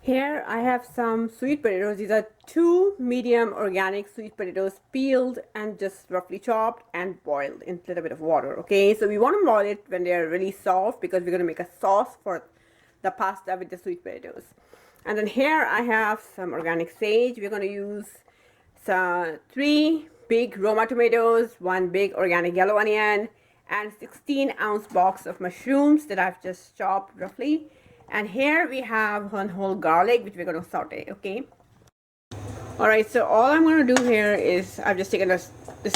Here I have some sweet potatoes. These are two medium organic sweet potatoes, peeled and just roughly chopped and boiled in a little bit of water. Okay, so we want to boil it when they are really soft because we're going to make a sauce for the pasta with the sweet potatoes. And then here I have some organic sage. We're going to use some 3 big Roma tomatoes, 1 big organic yellow onion, and 16-ounce box of mushrooms that I've just chopped roughly. And here we have 1 whole garlic, which we're going to saute. Okay, all right, so all I'm going to do here is I've just taken this,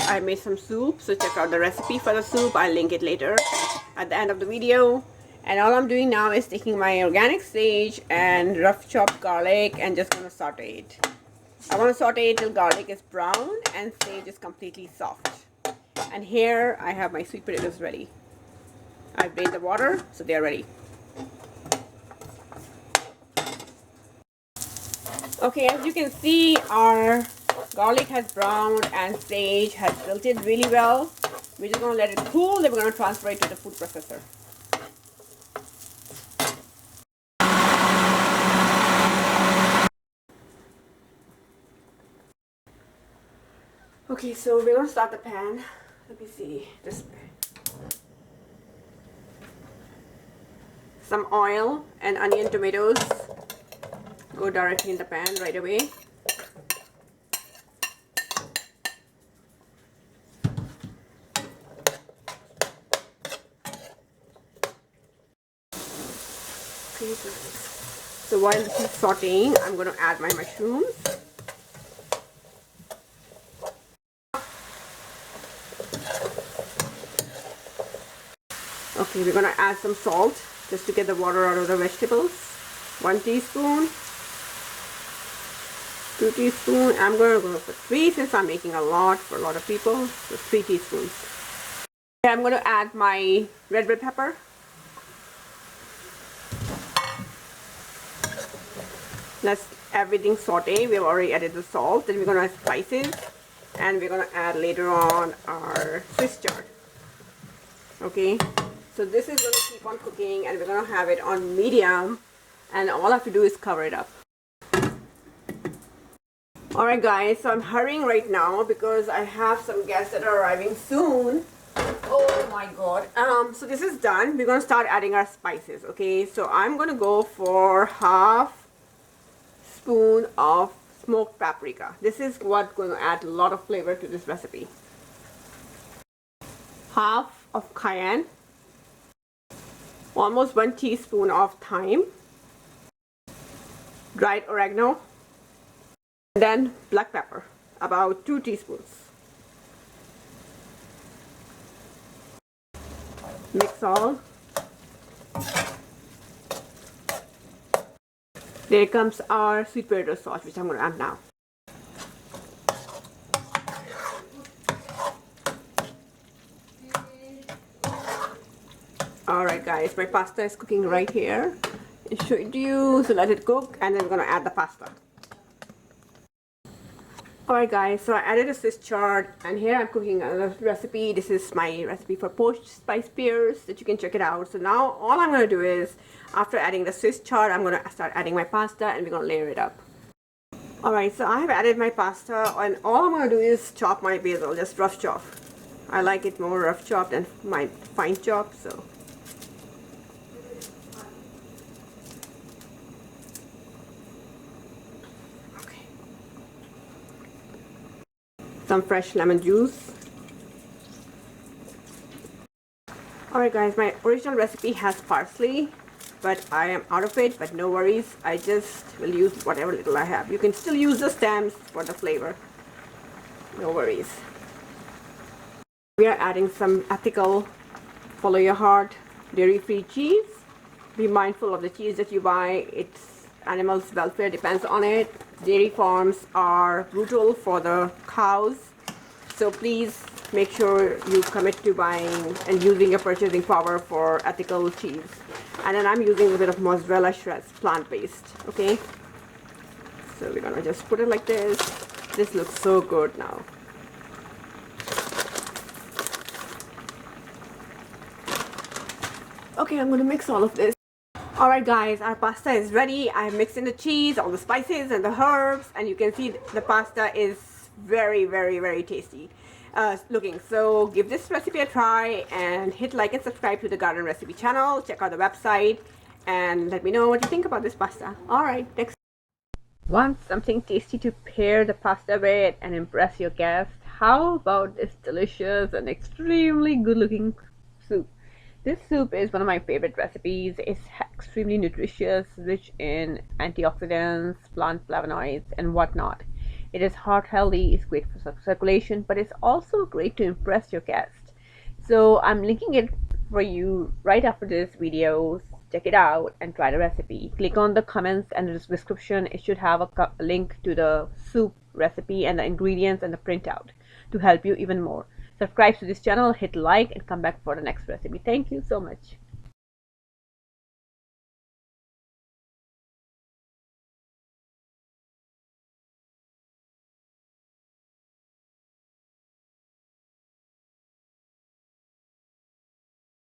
I made some soup, so check out the recipe for the soup. I'll link it later at the end of the video. And all I'm doing now is taking my organic sage and rough chopped garlic and just going to saute it. I want to saute it till garlic is brown and sage is completely soft. And here I have my sweet potatoes ready. I've drained the water, so they are ready. Okay, as you can see, our garlic has browned and sage has wilted really well. We're just going to let it cool, then we're going to transfer it to the food processor. Okay, so we're going to start the pan. Let me see, this some oil and onion, tomatoes go directly in the pan right away. Okay, so while this is sauteing, I'm going to add my mushrooms. Okay, we're going to add some salt just to get the water out of the vegetables. 1 teaspoon. 2 teaspoons. I'm going to go for 3 since I'm making a lot for a lot of people. So 3 teaspoons. Okay, I'm going to add my red bell pepper. Let's everything saute. We've already added the salt. Then we're going to add spices. And we're going to add later on our Swiss chard. Okay. So this is going to keep on cooking and we're going to have it on medium. And all I have to do is cover it up. Alright guys, so I'm hurrying right now because I have some guests that are arriving soon. Oh my god. So this is done. We're going to start adding our spices. Okay, so I'm going to go for half spoon of smoked paprika. This is what's going to add a lot of flavor to this recipe. Half of cayenne. Almost 1 teaspoon of thyme. Dried oregano. And then black pepper, about 2 teaspoons. Mix all. There comes our sweet potato sauce, which I'm going to add now. Alright guys, my pasta is cooking right here. I showed you, so let it cook and then we're going to add the pasta. Alright guys, so I added a Swiss chard and here I'm cooking a recipe. This is my recipe for poached spice pears that you can check it out. So now all I'm going to do is, after adding the Swiss chard, I'm going to start adding my pasta and we're going to layer it up. Alright, so I have added my pasta and all I'm going to do is chop my basil, just rough chop. I like it more rough chopped than my fine chop, so. Some fresh lemon juice. Alright guys, my original recipe has parsley, but I am out of it, but no worries. I just will use whatever little I have. You can still use the stems for the flavor. No worries. We are adding some ethical, follow your heart, dairy-free cheese. Be mindful of the cheese that you buy. It's animals' welfare depends on it. Dairy farms are brutal for the cows, so please make sure you commit to buying and using your purchasing power for ethical cheese. And then I'm using a bit of mozzarella shreds, plant-based. Okay, so we're gonna just put it like this. This looks so good now. Okay, I'm gonna mix all of this. Alright guys, our pasta is ready. I mixed in the cheese, all the spices and the herbs, and you can see the pasta is very tasty looking. So give this recipe a try and hit like and subscribe to the Garden Recipe channel. Check out the website and let me know what you think about this pasta. Alright, next. Want something tasty to pair the pasta with and impress your guests? How about this delicious and extremely good looking soup? This soup is one of my favorite recipes. It's extremely nutritious, rich in antioxidants, plant flavonoids, and whatnot. It is heart healthy, it's great for circulation, but it's also great to impress your guests. So I'm linking it for you right after this video. Check it out and try the recipe. Click on the comments and the description. It should have a link to the soup recipe and the ingredients and the printout to help you even more. Subscribe to this channel, hit like, and come back for the next recipe. Thank you so much.